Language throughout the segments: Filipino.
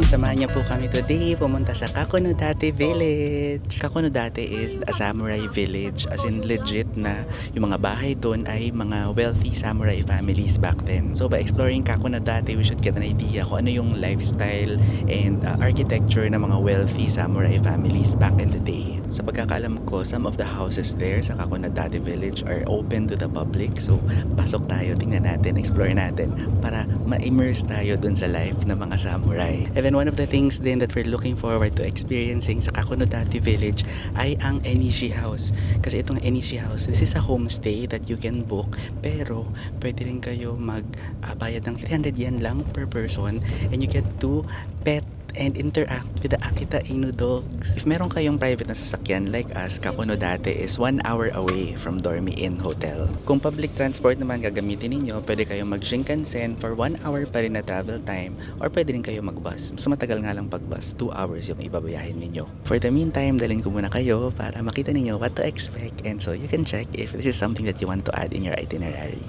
samahan niyo po kami today pumunta sa Kakonodate Village. Kakonodate is a samurai village, as in legit na yung mga bahay doon ay mga wealthy samurai families back then. So by exploring Kakonodate, we should get an idea kung ano yung lifestyle and architecture ng mga wealthy samurai families back in the day. Sa pagkakaalam ko, some of the houses there sa Kakonodate Village are open to the public. So pasok tayo, tingnan natin, explore natin para ma-immerse tayo dun sa life ng mga samurai. And then one of the things din that we're looking forward to experiencing sa Kakonodate Village ay ang Enishi House. Kasi itong Enishi House, this is a homestay that you can book, pero pwede rin kayo magbayad ng 300 yen lang per person and you get to pet and interact with the Akita Inu dogs. If meron kayong private na sasakyan like us, Kakonodate is 1 hour away from Dormy Inn Hotel. Kung public transport naman gagamitin ninyo, pwede kayong mag-Shinkansen for 1 hour pa rin na travel time, or pwede rin kayo mag-bus. Mas matagal nga lang pag-bus, 2 hours yung ibabayahin ninyo. For the meantime, dalhin ko muna kayo para makita ninyo what to expect, and so you can check if this is something that you want to add in your itinerary.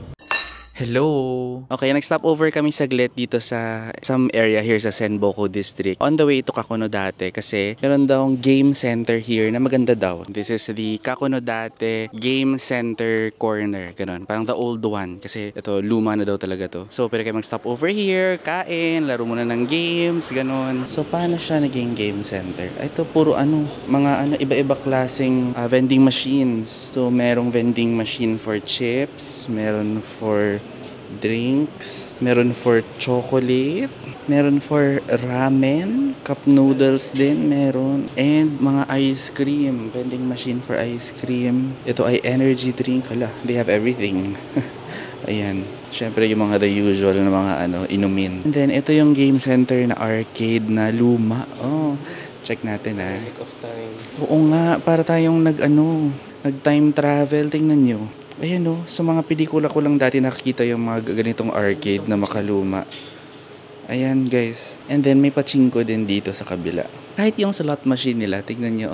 Hello! Okay, nag-stop over kami saglit dito sa some area here sa Senboku District. On the way to Kakonodate kasi meron daw game center here na maganda daw. This is the Kakonodate Game Center Corner. Ganon. Parang the old one. Kasi ito, luma na daw talaga to. So, pwede kayo mag-stop over here, kain, laro muna ng games, ganon. So, paano siya naging game center? Ito, puro mga iba-iba klaseng vending machines. So, merong vending machine for chips, meron for drinks, meron for chocolate, meron for ramen, cup noodles din meron, and mga ice cream, vending machine for ice cream. Ito ay energy drink. Hala, they have everything. Ayan, syempre yung mga the usual na mga inumin. And then ito yung game center na arcade na luma. Oh, check natin Take of time. Oo nga, para tayong nag-time travel. Tingnan nyo. Ayan sa mga pelikula ko lang dati nakikita yung mga ganitong arcade na makaluma. Ayan guys. And then may pachinko din dito sa kabila. Kahit yung slot machine nila, tignan nyo.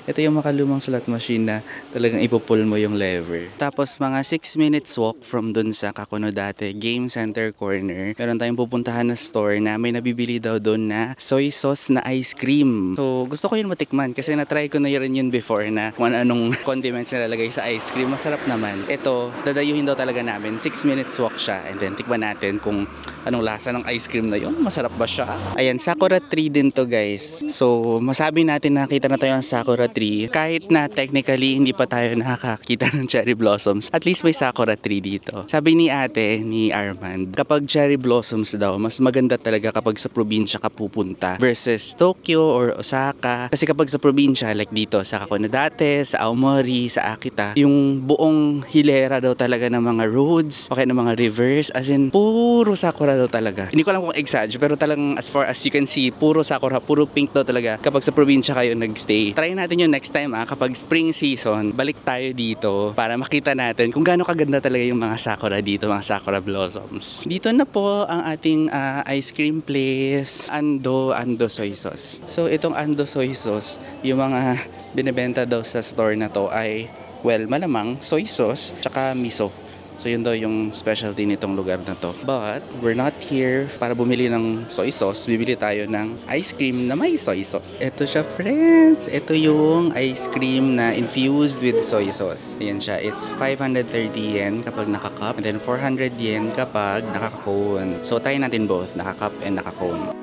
Ito yung makalumang slot machine na talagang ipupull mo yung lever. Tapos mga 6 minutes walk from dun sa Kakonodate Game Center Corner, meron tayong pupuntahan na store na may nabibili daw dun na soy sauce na ice cream. So gusto ko yun matikman kasi na-try ko na rin yun before na kung anong condiments nilalagay sa ice cream. Masarap naman. Ito, dadayuhin daw talaga namin. 6 minutes walk siya and then tikman natin kung anong lasa ng ice cream na yun. Masarap ba siya? Ayan, Sakura tree din to guys. So, masabi natin nakita na tayo ang Sakura tree. Kahit na technically hindi pa tayo nakakakita ng cherry blossoms, at least may Sakura tree dito. Sabi ni ate, ni Armand, kapag cherry blossoms daw, mas maganda talaga kapag sa probinsya ka pupunta versus Tokyo or Osaka. Kasi kapag sa probinsya, like dito sa Kakonodate, sa Aomori, sa Akita, yung buong hilera daw talaga ng mga roads, okay, ng mga rivers, as in, puro Sakura daw talaga. Hindi ko alam kung exaggerate, pero talagang as far as you can see, puro Sakura, puro pink daw talaga kapag sa probinsya kayo nagstay. Try natin yung next time kapag spring season, balik tayo dito para makita natin kung gaano kaganda talaga yung mga Sakura dito, mga Sakura blossoms. Dito na po ang ating ice cream place, Ando Soy Sauce. So itong Ando Soy Sauce, yung mga binebenta daw sa store na to ay, well, malamang soy sauce tsaka miso. So yun daw yung specialty nitong lugar na to. But we're not here para bumili ng soy sauce. Bibili tayo ng ice cream na may soy sauce. Ito siya friends. Ito yung ice cream na infused with soy sauce. Ayan siya. It's 530 yen kapag naka-cup. And then 400 yen kapag naka-cone. So try natin both. Naka-cup and naka-cone.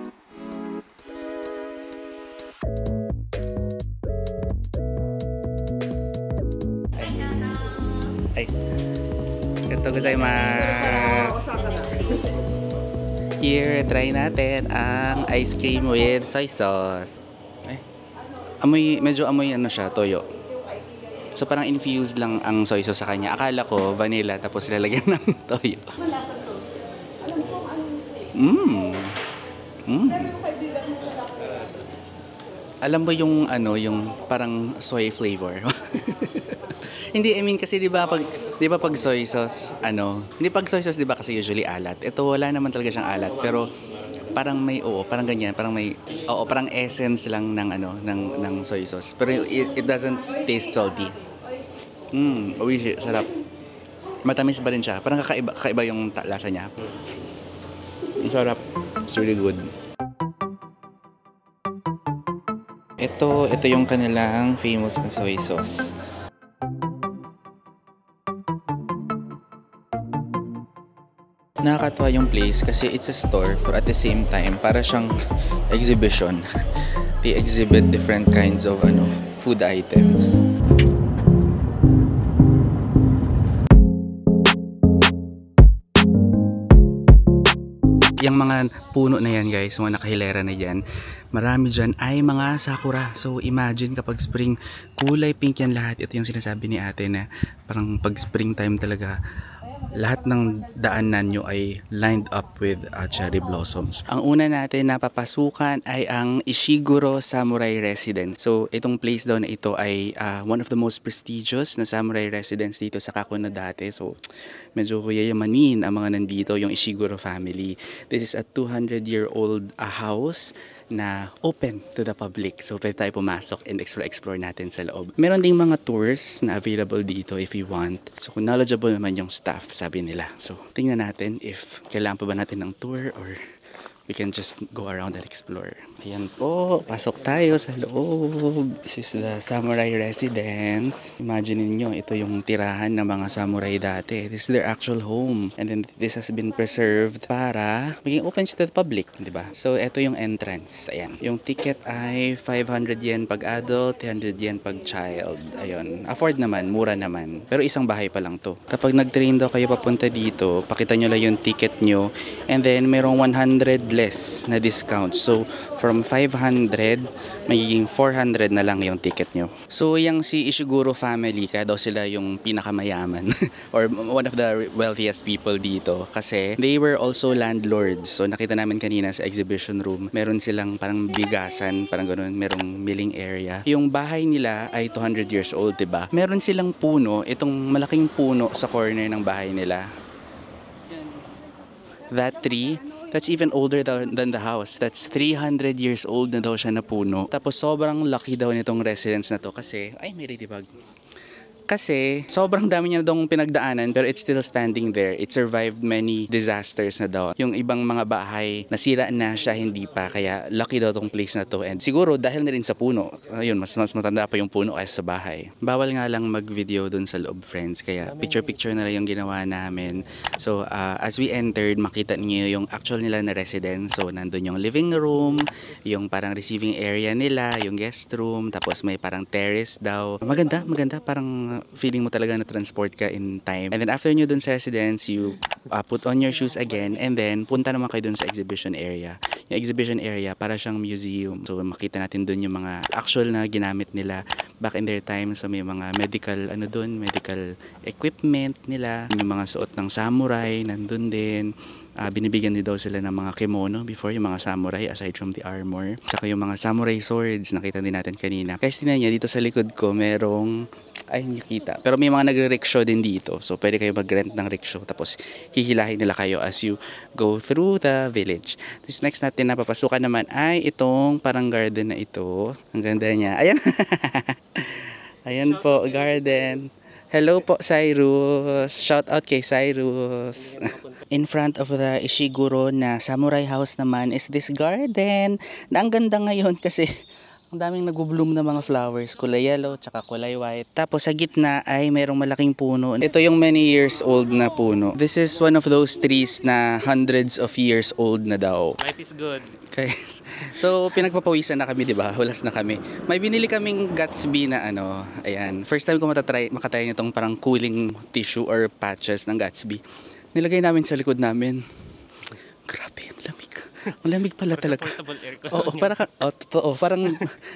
Ay. Ito gozaimasu. Here, try natin ang ice cream with soy sauce. Medyo amoy siya, toyo. So parang infused lang ang soy sauce sa kanya. Akala ko vanilla tapos lalagyan ng toyo. Alam mo yung yung parang soy flavor. Hindi, I mean kasi 'di ba pag soy sauce hindi pag soy sauce 'di ba kasi usually alat. Ito wala naman talaga siyang alat, pero parang may parang ganyan, parang may parang essence lang ng soy sauce. Pero it doesn't taste salty. Oishi, sarap. Matamis pa rin siya. Parang kakaiba yung lasa niya. Ang sarap. It's really good. Ito yung kanilang famous na soy sauce. Nakakatawa yung place kasi it's a store but at the same time para siyang exhibition. They exhibit different kinds of food items. Yung mga puno na yan guys, mga nakahilera na yan, marami dyan ay mga sakura. So imagine kapag spring, kulay pink yan lahat. Ito yung sinasabi ni ate na parang pag springtime talaga, lahat ng daanan nyo ay lined up with cherry blossoms. Ang una natin na papasukan ay ang Ishiguro Samurai Residence. So itong place daw na ito ay one of the most prestigious na samurai residence dito sa Kakunodate. So medyo yayamanin ang mga nandito, yung Ishiguro family. This is a 200-year-old house na open to the public. So pwede tayo pumasok and explore natin sa loob. Meron ding mga tours na available dito if you want. So kung knowledgeable naman yung staff, sabi nila. So tingnan natin if kailangan pa ba natin ng tour or we can just go around and explore. Ayan po, pasok tayo sa loob. This is the samurai residence. Imagine niyo, ito yung tirahan ng mga samurai dati. This is their actual home. And then this has been preserved para maging open siya to the public, di ba? So ito yung entrance. Ayan. Yung ticket ay 500 yen pag adult, 300 yen pag child. Ayun. Afford naman, mura naman. Pero isang bahay pa lang to. Kapag nag-train daw kayo papunta dito, pakita nyo lang yung ticket nyo. And then merong 100 less na discount. So from 500, magiging 400 na lang yung ticket nyo. So yung si Ishiguro family, kaya daw sila yung pinakamayaman or one of the wealthiest people dito kasi they were also landlords. So nakita namin kanina sa exhibition room, meron silang parang bigasan, parang ganoon, merong milling area. Yung bahay nila ay 200 years old, diba? Meron silang puno, itong malaking puno sa corner ng bahay nila. That tree, that's even older than the house. That's 300 years old na daw siya na puno. Tapos sobrang lucky daw nitong residence na to kasi, ay may ladybug. Kasi sobrang dami niya daw pinagdaanan pero it's still standing there. It survived many disasters na daw. Yung ibang mga bahay nasira na siya, hindi pa. Kaya lucky daw tong place na to. And siguro dahil na rin sa puno, ayun, mas matanda pa yung puno kaysa sa bahay. Bawal nga lang mag-video dun sa loob, friends. Kaya picture-picture na lang yung ginawa namin. So as we entered, makita niyo yung actual nila na residence. So nandun yung living room, yung parang receiving area nila, yung guest room, tapos may parang terrace daw. Maganda, parang feeling mo talaga na transport ka in time. And then after nyo dun sa residence, you put on your shoes again and then punta naman kayo dun sa exhibition area. Yung exhibition area para siyang museum. So makita natin dun yung mga actual na ginamit nila back in their time. So may mga medical equipment nila. Yung mga suot ng samurai nandun din. Binibigyan din daw sila ng mga kimono before, yung mga samurai aside from the armor. Tsaka yung mga samurai swords, nakita din natin kanina. Kasi tingnan niya, dito sa likod ko merong, ay hindi kita, pero may mga nagre-rickshaw din dito. So pwede kayo mag-rent ng rickshaw tapos hihilahin nila kayo as you go through the village. This next natin na papasukan naman ay itong parang garden na ito. Ang ganda niya. Ayan. Ayan po, garden. Hello po, Cyrus. Shout out kay Cyrus. In front of the Ishiguro na samurai house naman is this garden. Na ang ganda ngayon kasi ang daming nag-bloom na mga flowers. Kulay yellow, tsaka kulay white. Tapos sa gitna ay mayroong malaking puno. Ito yung many years old na puno. This is one of those trees na hundreds of years old na daw. Life is good. Guys, so pinagpapawisan na kami, di ba? Hulas na kami. May binili kaming Gatsby na ayan. First time ko makatry nitong parang cooling tissue or patches ng Gatsby. Nilagay namin sa likod namin. Grabe, ang lamig. Ang lamig pala talaga. Portable aircon. Oo, totoo.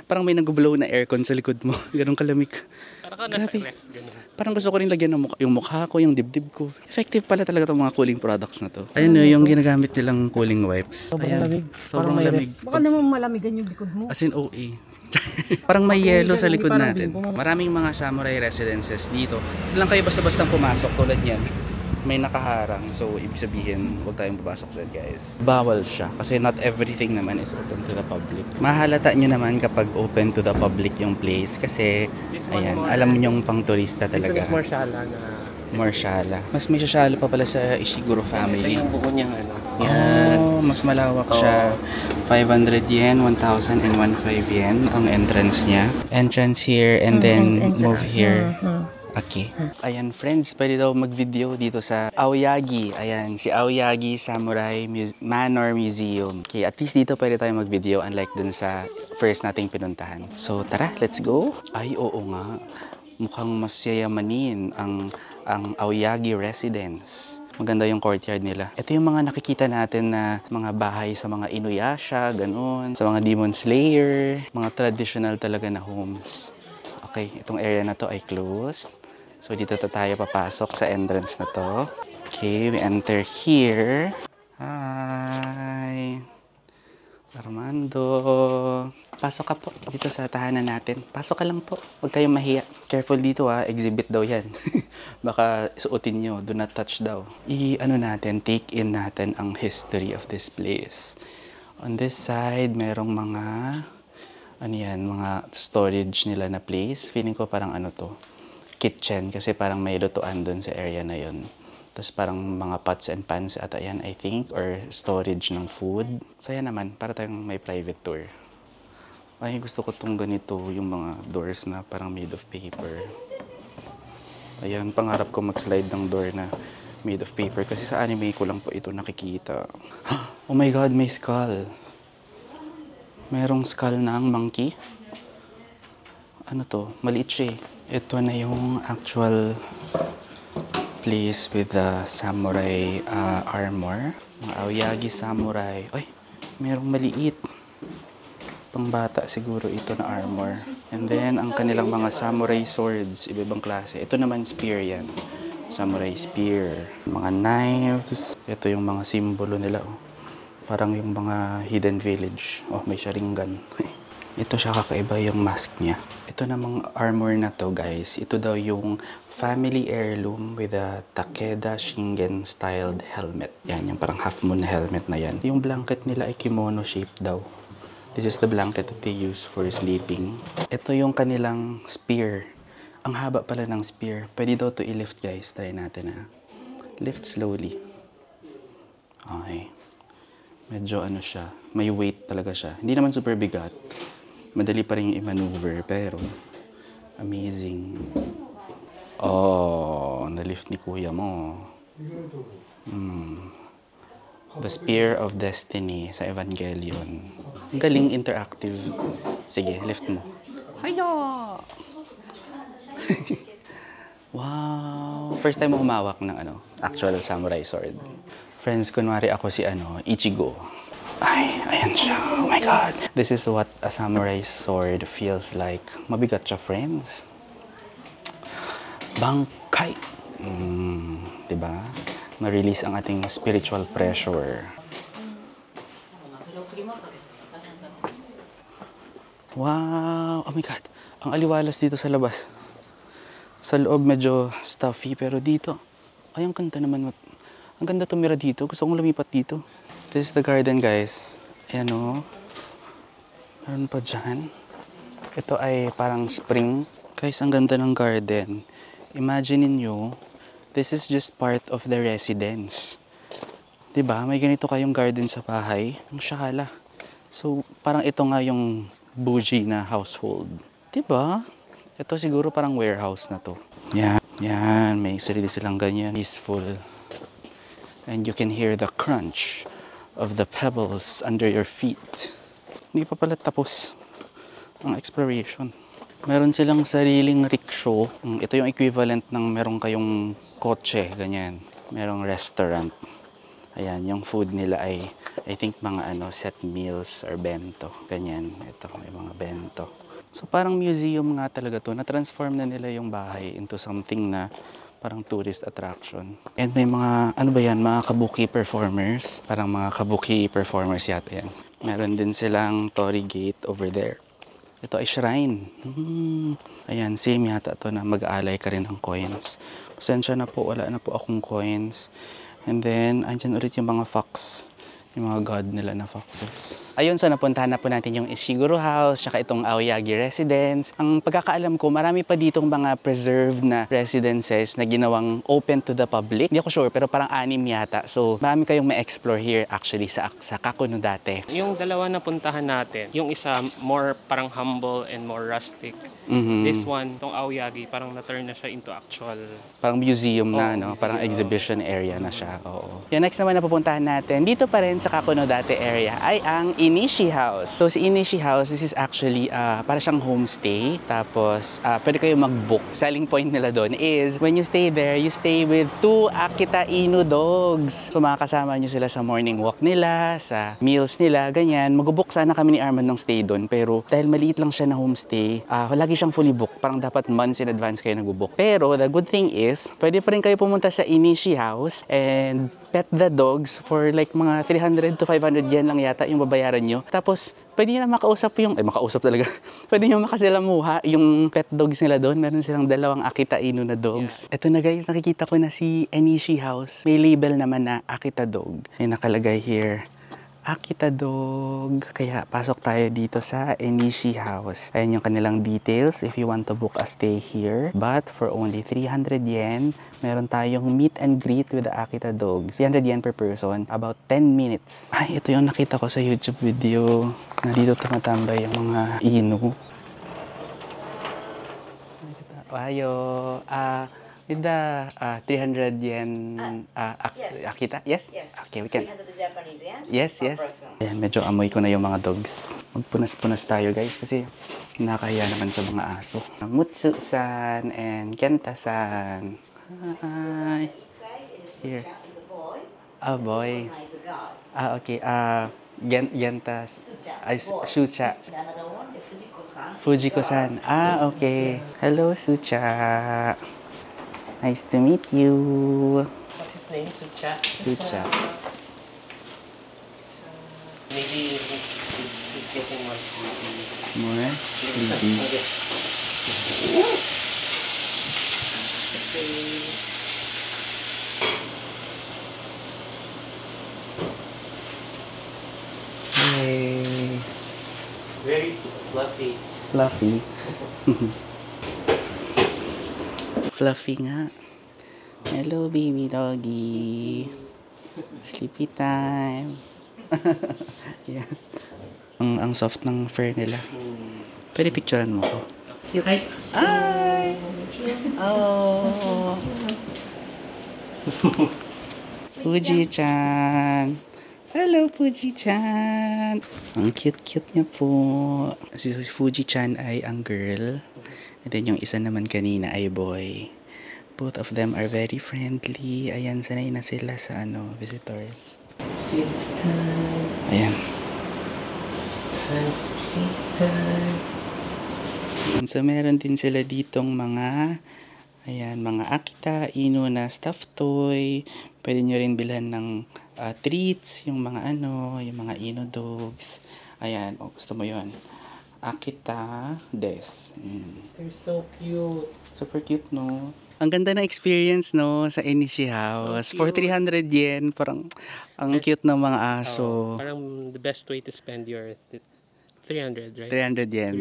Parang may nag-blow na aircon sa likod mo. Ganun kalamig. Parang nasa Grabe. ref. Ganun. Parang gusto ko rin lagyan ng yung mukha ko, yung dibdib ko. Effective pala talaga itong mga cooling products na to. Ayun yung ginagamit nilang cooling wipes. Sobrang lamig. Sobrang lamig. Baka naman malamigan yung likod mo. As in OA. Parang may yellow sa likod natin. Maraming mga samurai residences dito. Hindi lang kayo basta-basta pumasok tulad yan. May nakaharang. So, ibig sabihin, huwag tayong papasok dyan, guys. Bawal siya. Kasi not everything naman is open to the public. Mahalata nyo naman kapag open to the public yung place. Kasi, ayan, alam nyong pang turista talaga. This one is more shala na... More shala. Mas may shala pa pala sa Ishiguro family. Ito yung buko niyang Oh, mas malawak siya. 500 yen, 1,000 and 1,500 yen ang entrance niya. Entrance here and then move here. Okay. Ayan friends, pwede daw mag-video dito sa Aoyagi. Ayan, si Aoyagi Samurai Manor Museum. Okay, at least dito pwede tayo mag-video unlike dun sa first nating pinuntahan. So tara, let's go. Ay, oo nga. Mukhang mas yayamanin ang Aoyagi Residence. Maganda yung courtyard nila. Ito yung mga nakikita natin na mga bahay sa mga Inuyasha, ganun. Sa mga Demon Slayer. Mga traditional talaga na homes. Okay, itong area na to ay closed. So dito tayo papasok sa entrance na to. Okay, we enter here. Hi! Armando! Pasok ka po dito sa tahanan natin. Pasok ka lang po. Huwag kayong mahiya. Careful dito ha. Exhibit daw yan. Baka suotin nyo. Do not touch daw. Take in natin ang history of this place. On this side, merong mga mga storage nila na place. Feeling ko parang kitchen. Kasi parang may lutuan dun sa area na yun. Tapos parang mga pots and pans ata yan, I think. Or storage ng food. Saya naman. Para tayong may private tour. Ay, gusto ko tong ganito, yung mga doors na parang made of paper. Ayan, pangarap ko mag-slide ng door na made of paper. Kasi sa anime ko lang po ito nakikita. Oh my God, may skull. Merong skull ng monkey. Ano to? Maliit siya eh. Ito na yung actual place with the samurai armor. Mga Aoyagi samurai. Ay, merong maliit. Pangbata siguro ito na armor. And then, ang kanilang mga samurai swords, iba-ibang klase. Ito naman spear yan. Samurai spear. Mga knives. Ito yung mga simbolo nila. Oh. Parang yung mga hidden village. Oh, may sharingan. Ito siya kakaiba yung mask niya. Ito namang armor na to guys. Ito daw yung family heirloom with a Takeda Shingen styled helmet. Yan, yung parang half moon helmet na yan. Yung blanket nila ay kimono shaped daw. This is the blanket that they use for sleeping. Ito yung kanilang spear. Ang haba pala ng spear. Pwede daw to i-lift guys. Try natin ha. Lift slowly. Okay. Medyo siya. May weight talaga siya. Hindi naman super bigat. Madali pa rin i-maneuver. Pero amazing. Oh, na-lift ni kuya mo. The Spear of Destiny sa Evangelion. Galing interactive. Sige, lift mo. Hayo! Wow! First time mo humawak ng actual samurai sword. Friends, kunwari ako si Ichigo. Ay, ayan siya. Oh my God! This is what a samurai sword feels like. Mabigat siya, friends. Bangkay! Diba? Ma-release ang ating spiritual pressure. Wow! Oh my God! Ang aliwalas dito sa labas. Sa loob medyo stuffy, pero dito, ay ang ganda naman. Ang ganda tumira dito. Gusto kong lumipat dito. This is the garden, guys. Ayan o. Meron pa dyan. Ito ay parang spring. Guys, ang ganda ng garden. Imagine niyo, this is just part of the residence. Diba? May ganito kayong garden sa bahay. Ang syakala. So, parang ito nga yung bougie na household. Diba? Ito siguro parang warehouse na to. Yan. Yan. May sarili silang ganyan. Peaceful. And you can hear the crunch of the pebbles under your feet. Hindi pa pala tapos ang exploration. Meron silang sariling rickshaw. Ito yung equivalent ng meron kayong kotse, ganyan. Merong restaurant. Ayan, yung food nila ay, I think mga set meals or bento. Ganyan. Ito, may mga bento. So parang museum nga talaga to. Na-transform na nila yung bahay into something na parang tourist attraction. And may mga, mga kabuki performers. Parang mga kabuki performers yata yan. Meron din silang torii gate over there. Ito ay shrine. Ayan, same yata to na mag-aalay ka rin ng coins. Pasensya na po, wala na po akong coins. And then, andyan ulit yung mga fox. Yung mga god nila na foxes. Ayun, so napuntahan na po natin yung Ishiguro House, tsaka itong Aoyagi Residence. Ang pagkakaalam ko, marami pa ditong mga preserved na residences na ginawang open to the public. Hindi ako sure, pero parang 6 yata. So, marami kayong ma-explore here actually sa Kakunodate. Yung dalawa na puntahan natin, yung isa more parang humble and more rustic. Mhm. This one, tong Aoyagi, parang na-turn na siya into actual. Parang museum na, Oo, no? museum. Parang exhibition area na siya. Oo. Yung next naman na pupuntahan natin, dito pa rin sa Kakunodate area, ay ang Inishi House. So, si Inishi House, this is actually para siyang homestay. Tapos, pwede kayo mag-book. Selling point nila doon is, when you stay there, you stay with 2 Akita Inu dogs. So, makakasama nyo sila sa morning walk nila, sa meals nila, ganyan. Mag-book sana kami ni Arman ng stay doon. Pero, dahil maliit lang siya na homestay, lagi siyang fully booked. Parang dapat months in advance kayo nag-book. Pero, the good thing is, pwede pa rin kayo pumunta sa Inishi House and pet the dogs for like mga 300 to 500 yen lang yata yung babayaran nyo. Tapos, pwede nyo na makausap makausap talaga. Pwede nyo makasilamuha yung pet dogs nila doon. Meron silang 2 Akita Inu na dogs. Ito na guys, nakikita ko na si Enishi House. May label naman na Akita Dog. May nakalagay here, Akita Dog. Kaya pasok tayo dito sa Enishi House. Ayan yung kanilang details if you want to book a stay here. But for only 300 yen, meron tayong meet and greet with the Akita Dogs. 300 yen per person, about 10 minutes. Ay, ito yung nakita ko sa YouTube video. Na dito tumatambay yung mga inu. Ayo, with the 300 yen Akita? Yes? Yes. Okay, we can. 300 Japanese yen? Yes, Per yes. person. Ayan, medyo amoy ko na yung mga dogs. Magpunas-punas tayo guys kasi nakakaya naman sa mga aso. Mutsu-san and Kenta-san. Hi. Each side is Here. Sucha is a boy. Oh boy. One is a girl. Okay. Genta. Sucha. Ay, boy. Shucha. The another one, the Fujiko-san. Fujiko-san. Okay. Hello, Sucha. Nice to meet you. What's his name? Sucha? Sucha. Maybe he's getting more sleepy. More sleepy. Yay. Very fluffy. Fluffy. Fluffy nga. Hello, baby doggy. Sleepy time. Yes. Ang soft ng fur nila. Pwede picturean mo ko. Hi. Ay! Oh! Fuji-chan! Hello, Fuji-chan! Ang cute-cute niya po. Si Fuji-chan ay ang girl. And then yung isa naman kanina ay boy. Both of them are very friendly. Ayan, sanay na sila sa visitors. Sleep time. Ayan. Sleep time. So, meron din sila ditong mga Akita Inu na stuffed toy. Pwede nyo rin bilhan ng treats, yung mga Inu dogs. Ayan, gusto mo yon. Akita des. They're so cute. Super cute, no? Ang ganda na experience, no, sa Enishi House. So For cute. 300 yen, parang ang cute ng mga aso. Parang the best way to spend your 300, right? 300 yen.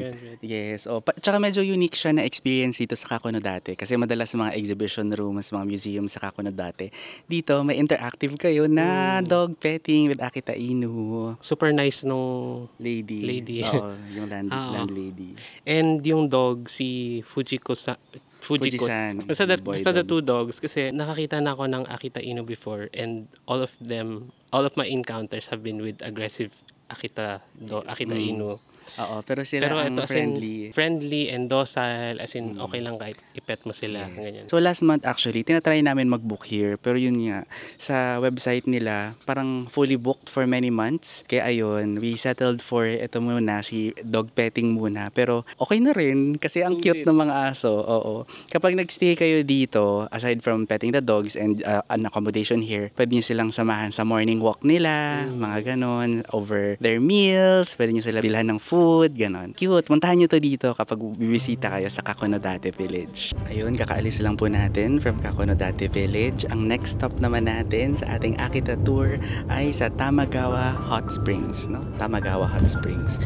300. Yes. Tsaka medyo unique siya na experience dito sa Kakunodate. Kasi madalas mga exhibition rooms, mga museum sa Kakunodate. Dito, may interactive kayo na dog petting with Akita Inu. Super nice nung Lady. Lady. Oo, yung Oo. landlady. And yung dog, si Fujiko-san. Fuji-san. Basta Boy the dog. 2 dogs kasi nakakita na ako ng Akita Inu before and all of my encounters have been with aggressive Akita Inu. Oo, pero sila Pero ang ito as friendly. in friendly and docile, as in okay lang kahit ipet mo sila. Yes. Ganyan. So last month actually, tinatry namin mag-book here. Pero yun nga, sa website nila, parang fully booked for many months. Kaya ayun, we settled for ito muna, si dog petting muna. Pero okay na rin, kasi ang cute ng mga aso. Oo. Kapag nagstay kayo dito, aside from petting the dogs and an accommodation here, pwede nyo silang samahan sa morning walk nila, mga ganon, over their meals, pwede nyo sila bilhan ng food, food, ganon. Cute. Puntahan nyo to dito kapag bibisita kayo sa Kakonodate Village. Ayun, kakaalis lang po natin from Kakonodate Village. Ang next stop naman natin sa ating Akita tour ay sa Tamagawa Hot Springs, no? Tamagawa Hot Springs.